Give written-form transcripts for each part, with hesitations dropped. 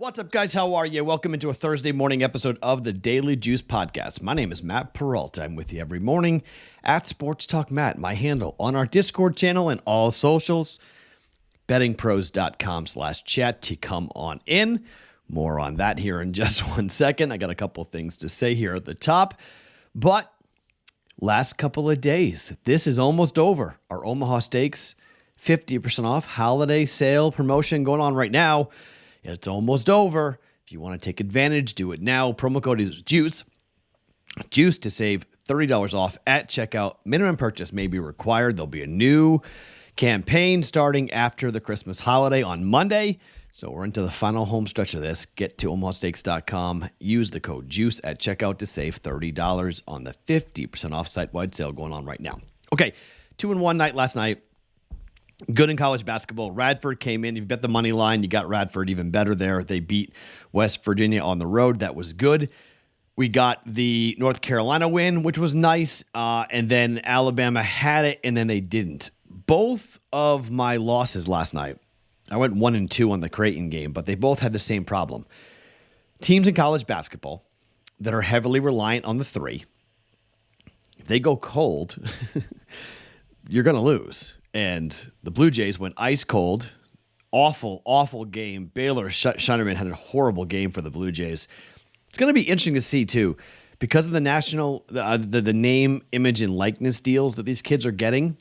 What's up, guys? How are you? Welcome into a Thursday morning episode of the Daily Juice Podcast. My name is Matt Perrault. I'm with you every morning at Sports Talk Matt, my handle on our Discord channel and all socials, bettingpros.com/chat to come on in. More on that here in just 1 second. I got a couple things to say here at the top, but last couple of days, this is almost over. Our Omaha Steaks 50% off holiday sale promotion going on right now. It's almost over. If you want to take advantage, do it now. Promo code is JUICE. JUICE to save $30 off at checkout. Minimum purchase may be required. There'll be a new campaign starting after the Christmas holiday on Monday. So we're into the final home stretch of this. Get to omahasteaks.com. Use the code JUICE at checkout to save $30 on the 50% off site-wide sale going on right now. Okay, 2-1 night last night. Good in college basketball. Radford came in. You bet the money line. You got Radford even better there. They beat West Virginia on the road. That was good. We got the North Carolina win, which was nice. And then Alabama had it, and then they didn't. Both of my losses last night, I went 1-2 on the Creighton game, but they both had the same problem. Teams in college basketball that are heavily reliant on the three, if they go cold, you're going to lose. And the Blue Jays went ice cold. Awful, awful game. Baylor Shinerman had a horrible game for the Blue Jays. It's going to be interesting to see, too, because of the the name, image, and likeness deals that these kids are getting.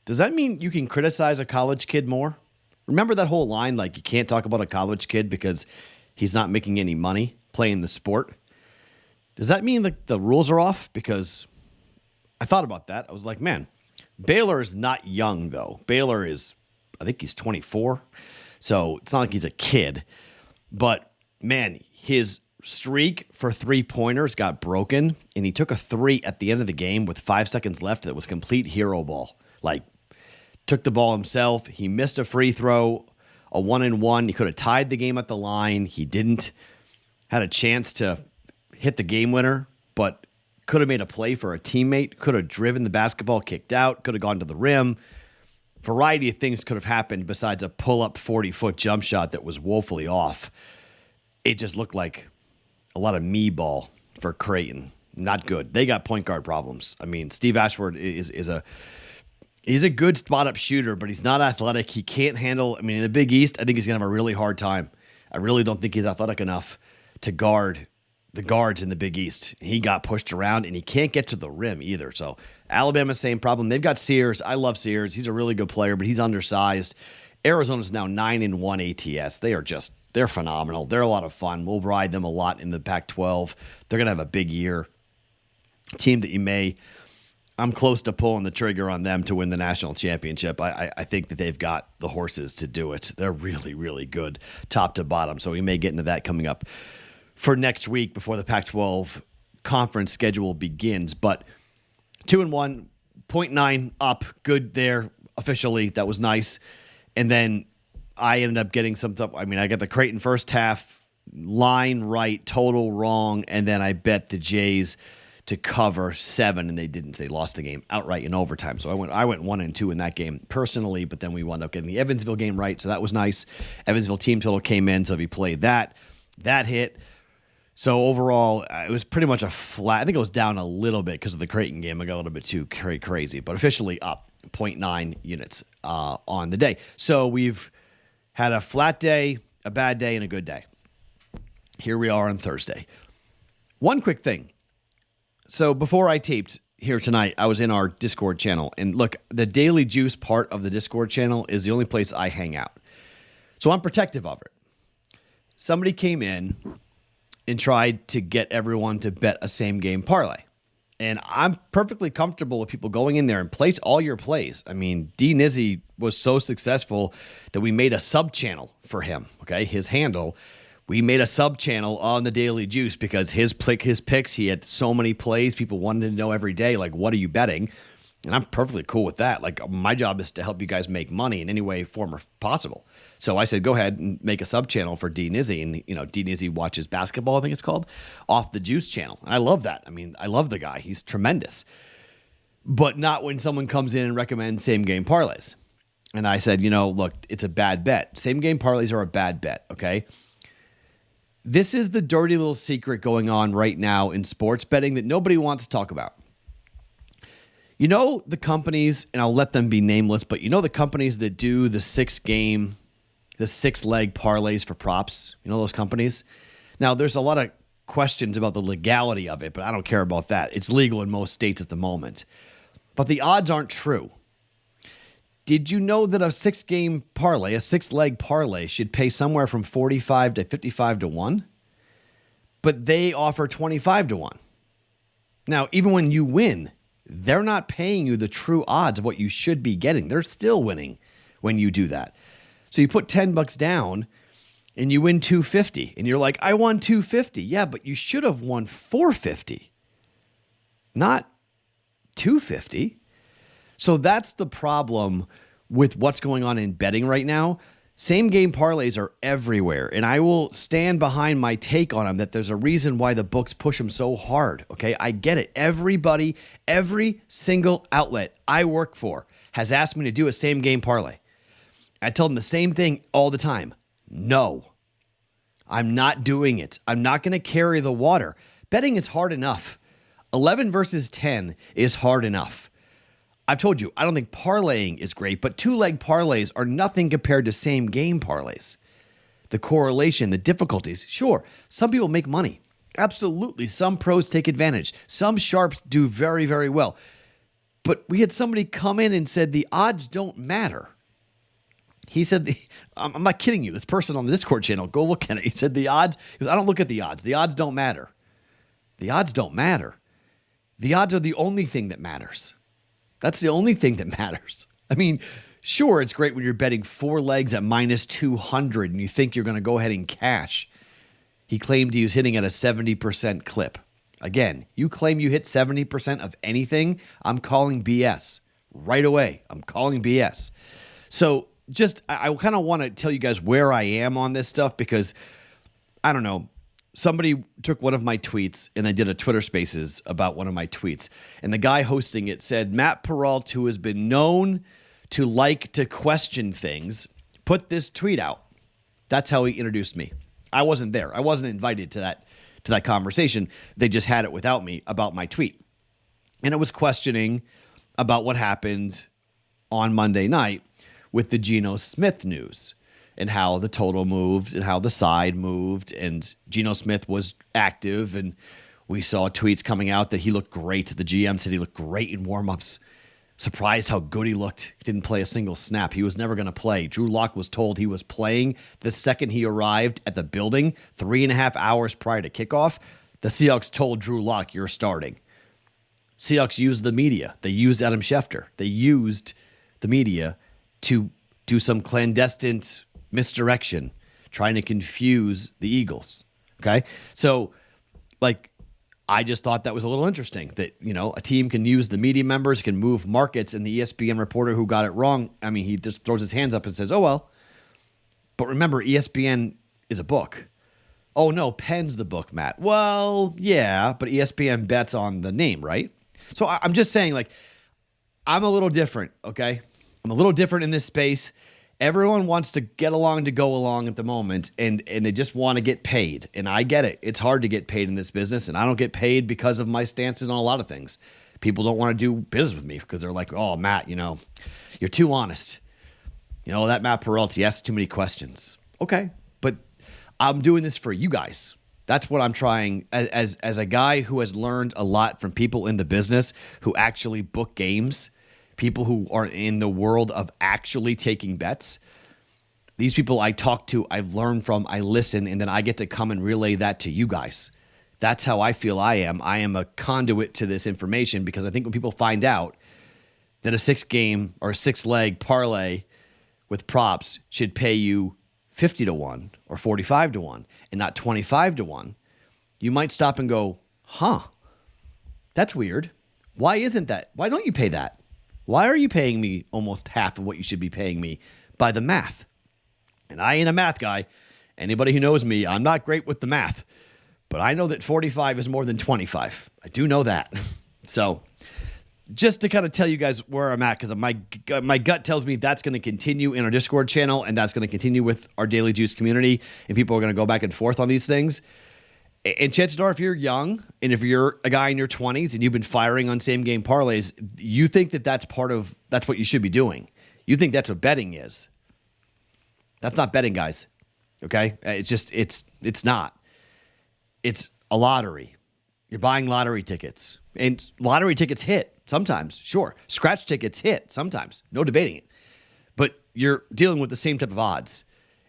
Does that mean you can criticize a college kid more? Remember that whole line, like you can't talk about a college kid because he's not making any money playing the sport? Does that mean like the rules are off? Because I thought about that. I was like, man, Baylor is not young, though. Baylor is, I think he's 24. So it's not like he's a kid. But, man, his streak for three-pointers got broken, and he took a three at the end of the game with 5 seconds left that was complete hero ball. Like, took the ball himself. He missed a free throw, a 1-and-1. He could have tied the game at the line. He didn't. Had a chance to hit the game winner, but could have made a play for a teammate, could have driven the basketball, kicked out, could have gone to the rim. Variety of things could have happened besides a pull-up 40-foot jump shot that was woefully off. It just looked like a lot of me ball for Creighton. Not good. They got point guard problems. I mean, Steve Ashford he's a good spot-up shooter, but he's not athletic. He can't handle, I mean, in the Big East, I think he's going to have a really hard time. I really don't think he's athletic enough to guard the guards in the Big East. He got pushed around, and he can't get to the rim either. So Alabama, same problem. They've got Sears. I love Sears. He's a really good player, but he's undersized. Arizona's now 9-1 ATS. They're phenomenal. They're a lot of fun. We'll ride them a lot in the Pac-12. They're going to have a big year. Team that I'm close to pulling the trigger on them to win the national championship. I think that they've got the horses to do it. They're really, really good top to bottom. So we may get into that coming up for next week before the Pac-12 conference schedule begins. But 2-1, 0.9 up, good there officially. That was nice. And then I ended up getting some stuff. I mean, I got the Creighton first half line right, total wrong, and then I bet the Jays to cover 7, and they didn't. They lost the game outright in overtime. So I went 1-2 in that game personally, but then we wound up getting the Evansville game right, so that was nice. Evansville team total came in, so if he played that hit. So overall, it was pretty much a flat. I think it was down a little bit because of the Creighton game. I got a little bit too crazy, but officially up 0.9 units on the day. So we've had a flat day, a bad day, and a good day. Here we are on Thursday. One quick thing. So before I taped here tonight, I was in our Discord channel. And look, the Daily Juice part of the Discord channel is the only place I hang out. So I'm protective of it. Somebody came in and tried to get everyone to bet a same-game parlay. And I'm perfectly comfortable with people going in there and place all your plays. I mean, D. Nizzy was so successful that we made a sub-channel for him, okay? His handle. We made a sub-channel on the Daily Juice because his picks, he had so many plays. People wanted to know every day, like, what are you betting? And I'm perfectly cool with that. Like, my job is to help you guys make money in any way, form, or possible. So I said, go ahead and make a sub-channel for D. Nizzy. And, D. Nizzy watches basketball, I think it's called, off the Juice channel. And I love that. I mean, I love the guy. He's tremendous. But not when someone comes in and recommends same-game parlays. And I said, look, it's a bad bet. Same-game parlays are a bad bet, okay? This is the dirty little secret going on right now in sports betting that nobody wants to talk about. You know the companies, and I'll let them be nameless, but you know the companies that do the 6-leg parlays for props? You know those companies? Now, there's a lot of questions about the legality of it, but I don't care about that. It's legal in most states at the moment. But the odds aren't true. Did you know that a 6-leg parlay should pay somewhere from 45 to 55 to 1? But they offer 25 to 1. Now, even when you win, they're not paying you the true odds of what you should be getting. They're still winning when you do that. So you put $10 down and you win $250 and you're like, I won $250. Yeah, but you should have won $450, not $250. So that's the problem with what's going on in betting right now. Same game parlays are everywhere, and I will stand behind my take on them that there's a reason why the books push them so hard, okay? I get it. Everybody, every single outlet I work for has asked me to do a same game parlay. I tell them the same thing all the time. No, I'm not doing it. I'm not going to carry the water. Betting is hard enough. 11 versus 10 is hard enough. I've told you, I don't think parlaying is great, but 2-leg parlays are nothing compared to same game parlays. The correlation, the difficulties, sure, some people make money. Absolutely, some pros take advantage. Some sharps do very, very well. But we had somebody come in and said the odds don't matter. He said, I'm not kidding you, this person on the Discord channel, go look at it. He said the odds, he goes, I don't look at the odds. The odds don't matter. The odds don't matter. The odds are the only thing that matters. That's the only thing that matters. I mean, sure, it's great when you're betting 4 legs at minus 200 and you think you're going to go ahead and cash. He claimed he was hitting at a 70% clip. Again, you claim you hit 70% of anything, I'm calling BS. Right away, I'm calling BS. So just, I kind of want to tell you guys where I am on this stuff because, I don't know, somebody took one of my tweets and they did a Twitter Spaces about one of my tweets. And the guy hosting it said, Matt Perrault, who has been known to like to question things, put this tweet out. That's how he introduced me. I wasn't there. I wasn't invited to that conversation. They just had it without me about my tweet. And it was questioning about what happened on Monday night with the Geno Smith news. And how the total moved and how the side moved. And Geno Smith was active. And we saw tweets coming out that he looked great. The GM said he looked great in warmups. Surprised how good he looked. He didn't play a single snap. He was never going to play. Drew Lock was told he was playing the second he arrived at the building 3.5 hours prior to kickoff. The Seahawks told Drew Lock, you're starting. Seahawks used the media. They used Adam Schefter. They used the media to do some clandestine misdirection, trying to confuse the Eagles. Okay. So I just thought that was a little interesting that, a team can use the media members, can move markets, and the ESPN reporter who got it wrong, I mean, he just throws his hands up and says, oh, well. But remember, ESPN is a book. Oh, no, Penn's the book, Matt. Well, yeah, but ESPN bets on the name, right? So I'm just saying, I'm a little different, okay? I'm a little different in this space. Everyone wants to get along to go along at the moment, and they just want to get paid. And I get it. It's hard to get paid in this business, and I don't get paid because of my stances on a lot of things. People don't want to do business with me because they're like, oh, Matt, you're too honest. That Matt Perrault, he asks too many questions. Okay, but I'm doing this for you guys. That's what I'm trying, as a guy who has learned a lot from people in the business who actually book games, people who are in the world of actually taking bets. These people I talk to, I've learned from, I listen, and then I get to come and relay that to you guys. That's how I feel I am. I am a conduit to this information because I think when people find out that a 6-game or a 6-leg parlay with props should pay you 50 to 1 or 45 to 1 and not 25 to 1, you might stop and go, that's weird. Why isn't that? Why don't you pay that? Why are you paying me almost half of what you should be paying me by the math? And I ain't a math guy. Anybody who knows me, I'm not great with the math. But I know that 45 is more than 25. I do know that. So just to kind of tell you guys where I'm at, because my gut tells me that's going to continue in our Discord channel, and that's going to continue with our Daily Juice community, and people are going to go back and forth on these things. And chances are, if you're young and if you're a guy in your 20s and you've been firing on same game parlays, you think that that's what you should be doing. You think that's what betting is. That's not betting, guys. Okay? It's not. It's a lottery. You're buying lottery tickets. And lottery tickets hit sometimes, sure. Scratch tickets hit sometimes. No debating it. But you're dealing with the same type of odds.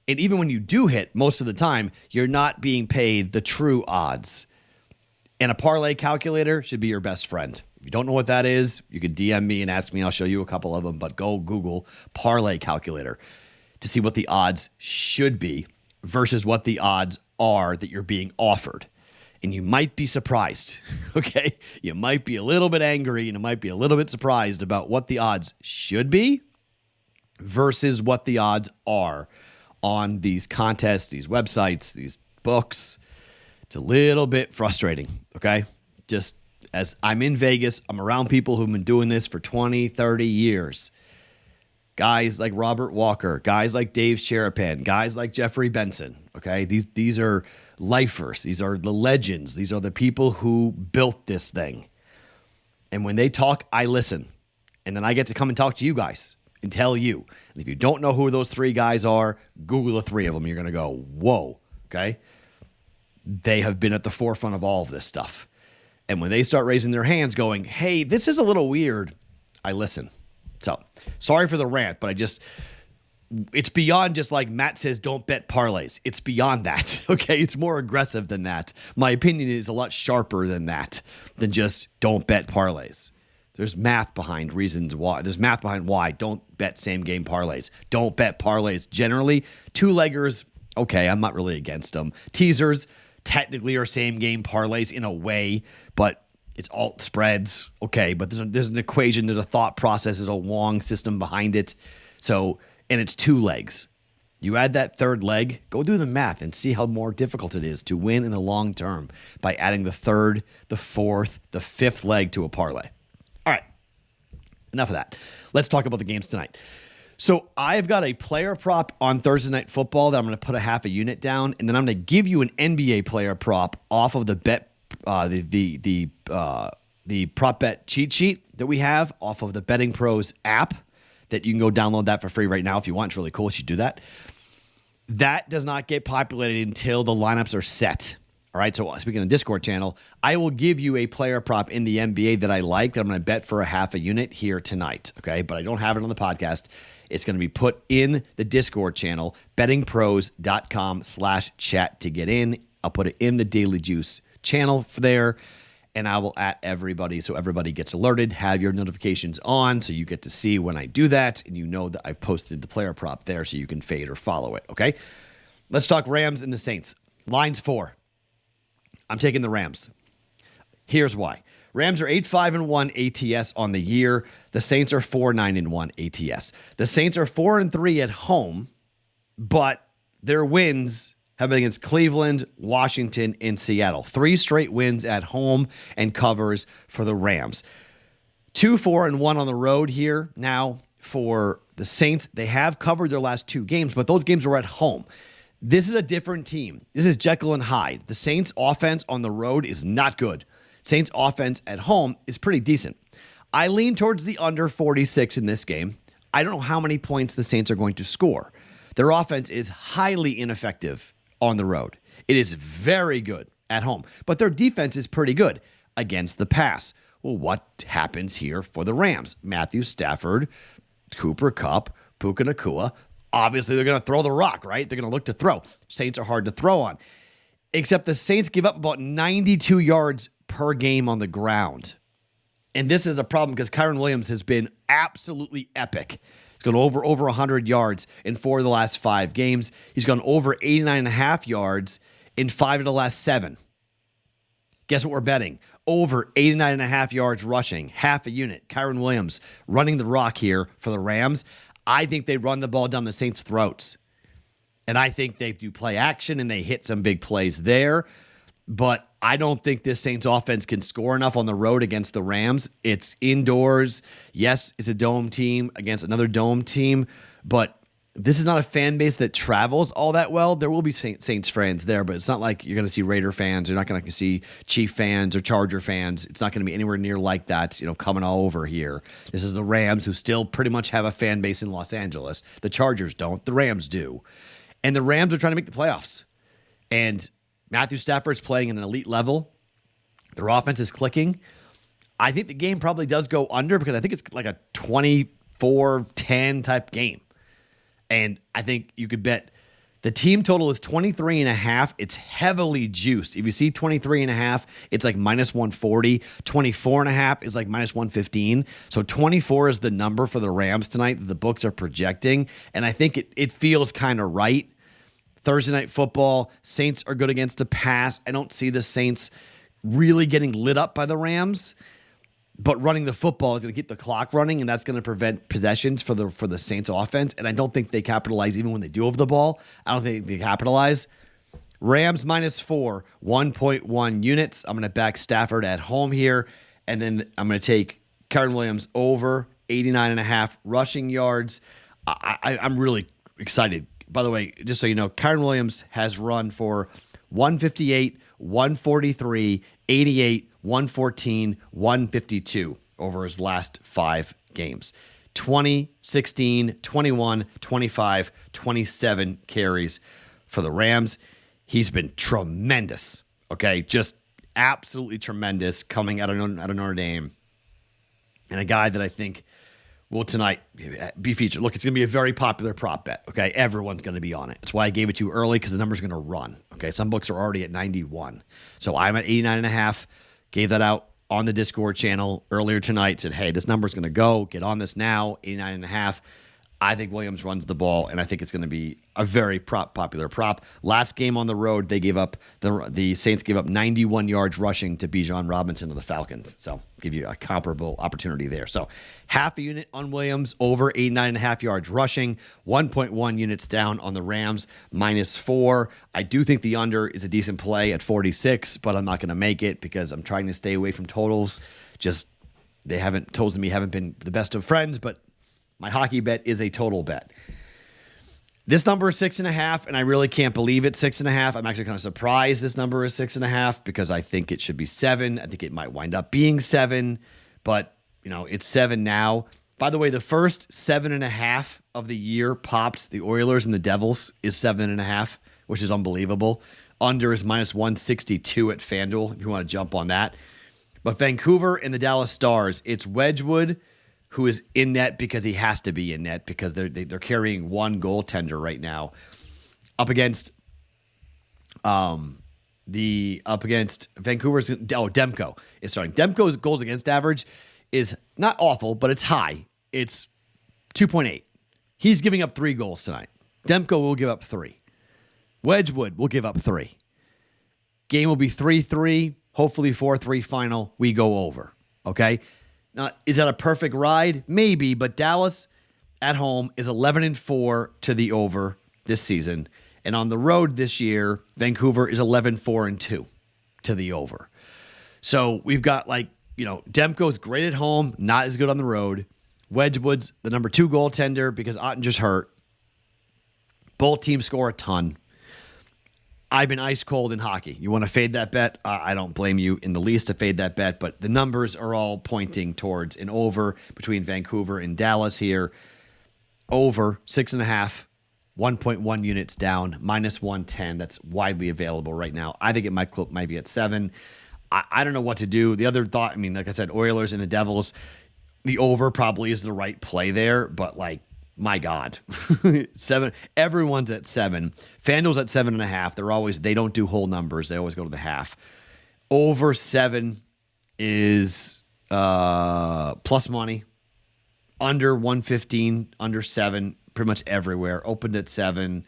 And even when you do hit, most of the time, you're not being paid the true odds. And a parlay calculator should be your best friend. If you don't know what that is, you can DM me and ask me. I'll show you a couple of them. But go Google parlay calculator to see what the odds should be versus what the odds are that you're being offered. And you might be surprised, okay? You might be a little bit angry and you might be a little bit surprised about what the odds should be versus what the odds are on these contests, these websites, these books. It's a little bit frustrating, okay? Just as I'm in Vegas, I'm around people who've been doing this for 20, 30 years. Guys like Robert Walker, guys like Dave Sherapan, guys like Jeffrey Benson, okay? These are lifers. These are the legends. These are the people who built this thing. And when they talk, I listen. And then I get to come and talk to you guys and tell you. And if you don't know who those three guys are, Google the three of them. You're going to go, whoa, okay? They have been at the forefront of all of this stuff. And when they start raising their hands going, hey, this is a little weird, I listen. So, sorry for the rant, but it's beyond just like Matt says, don't bet parlays. It's beyond that, okay? It's more aggressive than that. My opinion is a lot sharper than that, than just don't bet parlays. There's math behind reasons why. There's math behind why don't bet same game parlays. Don't bet parlays. Generally, two-leggers, okay, I'm not really against them. Teasers technically are same game parlays in a way, but it's alt spreads, okay, but there's an equation, there's a thought process, there's a long system behind it. So, and it's two legs. You add that third leg, go do the math and see how more difficult it is to win in the long term by adding the third, the fourth, the fifth leg to a parlay. All right, enough of that. Let's talk about the games tonight. So I've got a player prop on Thursday Night Football that I'm going to put a half a unit down, and then I'm going to give you an NBA player prop off of the the prop bet cheat sheet that we have off of the BettingPros app that you can go download that for free right now if you want. It's really cool. You should do that. That does not get populated until the lineups are set. All right, so speaking of the Discord channel, I will give you a player prop in the NBA that I like that I'm going to bet for a half a unit here tonight, okay? But I don't have it on the podcast. It's going to be put in the Discord channel, bettingpros.com/chat to get in. I'll put it in the Daily Juice channel for there, and I will at everybody so everybody gets alerted. Have your notifications on so you get to see when I do that, and you know that I've posted the player prop there so you can fade or follow it, okay? Let's talk Rams and the Saints. Line's 4. I'm taking the Rams. Here's why. Rams are 8-5-1 ATS on the year. The Saints are 4-9-1 ATS. The Saints are 4-3 at home, but their wins have been against Cleveland, Washington, and Seattle. 3 straight wins at home and covers for the Rams. 2-4-1 on the road here now for the Saints. They have covered their last 2 games, but those games were at home. This is a different team. This is Jekyll and Hyde. The Saints offense on the road is not good. Saints offense at home is pretty decent. I lean towards the under 46 in this game. I don't know how many points the Saints are going to score. Their offense is highly ineffective on the road. It is very good at home, but their defense is pretty good against the pass. Well, what happens here for the Rams? Matthew Stafford, Cooper Kupp, Puka Nacua. Obviously, they're going to throw the rock, right? They're going to look to throw. Saints are hard to throw on. Except the Saints give up about 92 yards per game on the ground. And this is a problem because Kyren Williams has been absolutely epic. He's gone over 100 yards in 4 of the last 5 games. He's gone over 89.5 yards in 5 of the last 7. Guess what we're betting? Over 89.5 yards rushing, half a unit. Kyren Williams running the rock here for the Rams. I think they run the ball down the Saints' throats. And I think they do play action and they hit some big plays there. but I don't think this Saints offense can score enough on the road against the Rams. It's indoors. Yes, it's a dome team against another dome team, but this is not a fan base that travels all that well. There will be Saints fans there, but it's not like you're going to see Raider fans. You're not going to see Chief fans or Charger fans. It's not going to be anywhere near like that, coming all over here. This is the Rams, who still pretty much have a fan base in Los Angeles. The Chargers don't. The Rams do. And the Rams are trying to make the playoffs. And Matthew Stafford's playing at an elite level. Their offense is clicking. I think the game probably does go under because I think it's like a 24-10 type game. And I think you could bet the team total is 23.5. It's heavily juiced. If you see 23.5, it's like minus 140. 24.5 is like minus 115. So 24 is the number for the Rams tonight that the books are projecting. And I think it feels kind of right. Thursday Night Football, Saints are good against the pass. I don't see the Saints really getting lit up by the Rams, but running the football is going to keep the clock running, and that's going to prevent possessions for the Saints offense. And I don't think they capitalize even when they do have the ball. I don't think they capitalize. Rams -4, 1.1 units. I'm going to back Stafford at home here, and then I'm going to take Kyren Williams over 89.5 rushing yards. I'm really excited. By the way, just so you know, Kyren Williams has run for 158, 143, 88, 114, 152 over his last 5 games. 20, 16, 21, 25, 27 carries for the Rams. He's been tremendous, okay? Just absolutely tremendous coming out of Notre Dame. And a guy that I think will tonight be featured. Look, it's going to be a very popular prop bet, okay? Everyone's going to be on it. That's why I gave it to you early, because the number's going to run, okay? Some books are already at 91. So I'm at 89.5. Gave that out on the Discord channel earlier tonight. Said, hey, this number's going to go. Get on this now, 89.5. I think Williams runs the ball, and I think it's going to be a very popular prop. Last game on the road, they gave up the Saints gave up 91 yards rushing to Bijan Robinson of the Falcons. So give you a comparable opportunity there. So half a unit on Williams, over 89.5 yards rushing, 1.1 units down on the Rams, -4. I do think the under is a decent play at 46, but I'm not going to make it because I'm trying to stay away from totals. Totals to me haven't been the best of friends, but my hockey bet is a total bet. This number is 6.5, and I really can't believe it's 6.5. I'm actually kind of surprised this number is 6.5 because I think it should be 7. I think it might wind up being 7, but it's 7 now. By the way, the first 7.5 of the year popped. The Oilers and the Devils is 7.5, which is unbelievable. Under is -162 at FanDuel if you want to jump on that. But Vancouver and the Dallas Stars, it's Wedgwood, who is in net because he has to be in net because they're carrying one goaltender right now up against Vancouver's. Demko is starting. Demko's goals against average is not awful, but it's high. It's 2.8. He's giving up 3 goals tonight. Demko will give up 3. Wedgwood will give up 3. Game will be 3-3, hopefully 4-3 final. We go over. Okay. Now, is that a perfect ride? Maybe, but Dallas at home is 11-4 to the over this season. And on the road this year, Vancouver is 11-4-2 to the over. So we've got Demko's great at home, not as good on the road. Wedgwood's the number 2 goaltender because Ottinger's hurt. Both teams score a ton. I've been ice cold in hockey. You want to fade that bet? I don't blame you in the least to fade that bet, but the numbers are all pointing towards an over between Vancouver and Dallas here. Over 6.5, 1.1 units down, -110. That's widely available right now. I think it might be at 7. I don't know what to do. The other thought, like I said, Oilers and the Devils, the over probably is the right play there, but my God, 7. Everyone's at 7. FanDuel's at 7.5. They don't do whole numbers. They always go to the half. Over 7 is plus money. Under 115, under 7, pretty much everywhere. Opened at 7.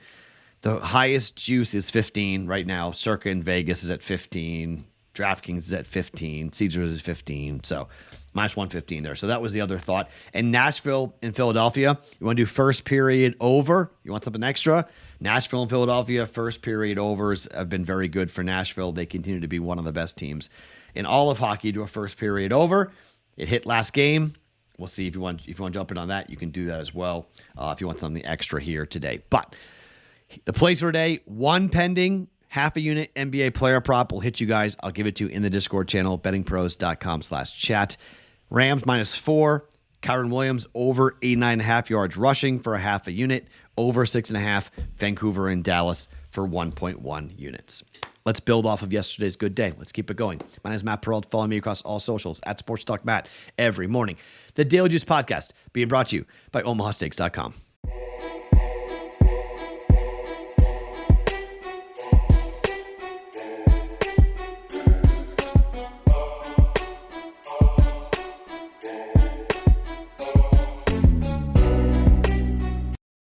The highest juice is 15 right now. Circa in Vegas is at 15. DraftKings is at 15. Caesars is 15. So minus 115 there. So that was the other thought. And Nashville and Philadelphia, you want to do first period over? You want something extra? Nashville and Philadelphia, first period overs have been very good for Nashville. They continue to be one of the best teams in all of hockey to a first period over. It hit last game. We'll see if you want to jump in on that. You can do that as well if you want something extra here today. But the plays for today, one pending, half a unit NBA player prop will hit you guys. I'll give it to you in the Discord channel, bettingpros.com/chat. Rams -4. Kyron Williams over 89.5 yards rushing for a half a unit. Over 6.5. Vancouver and Dallas for 1.1 units. Let's build off of yesterday's good day. Let's keep it going. My name is Matt Perrault. Follow me across all socials at Sports Talk Matt every morning. The Daily Juice Podcast being brought to you by OmahaSteaks.com.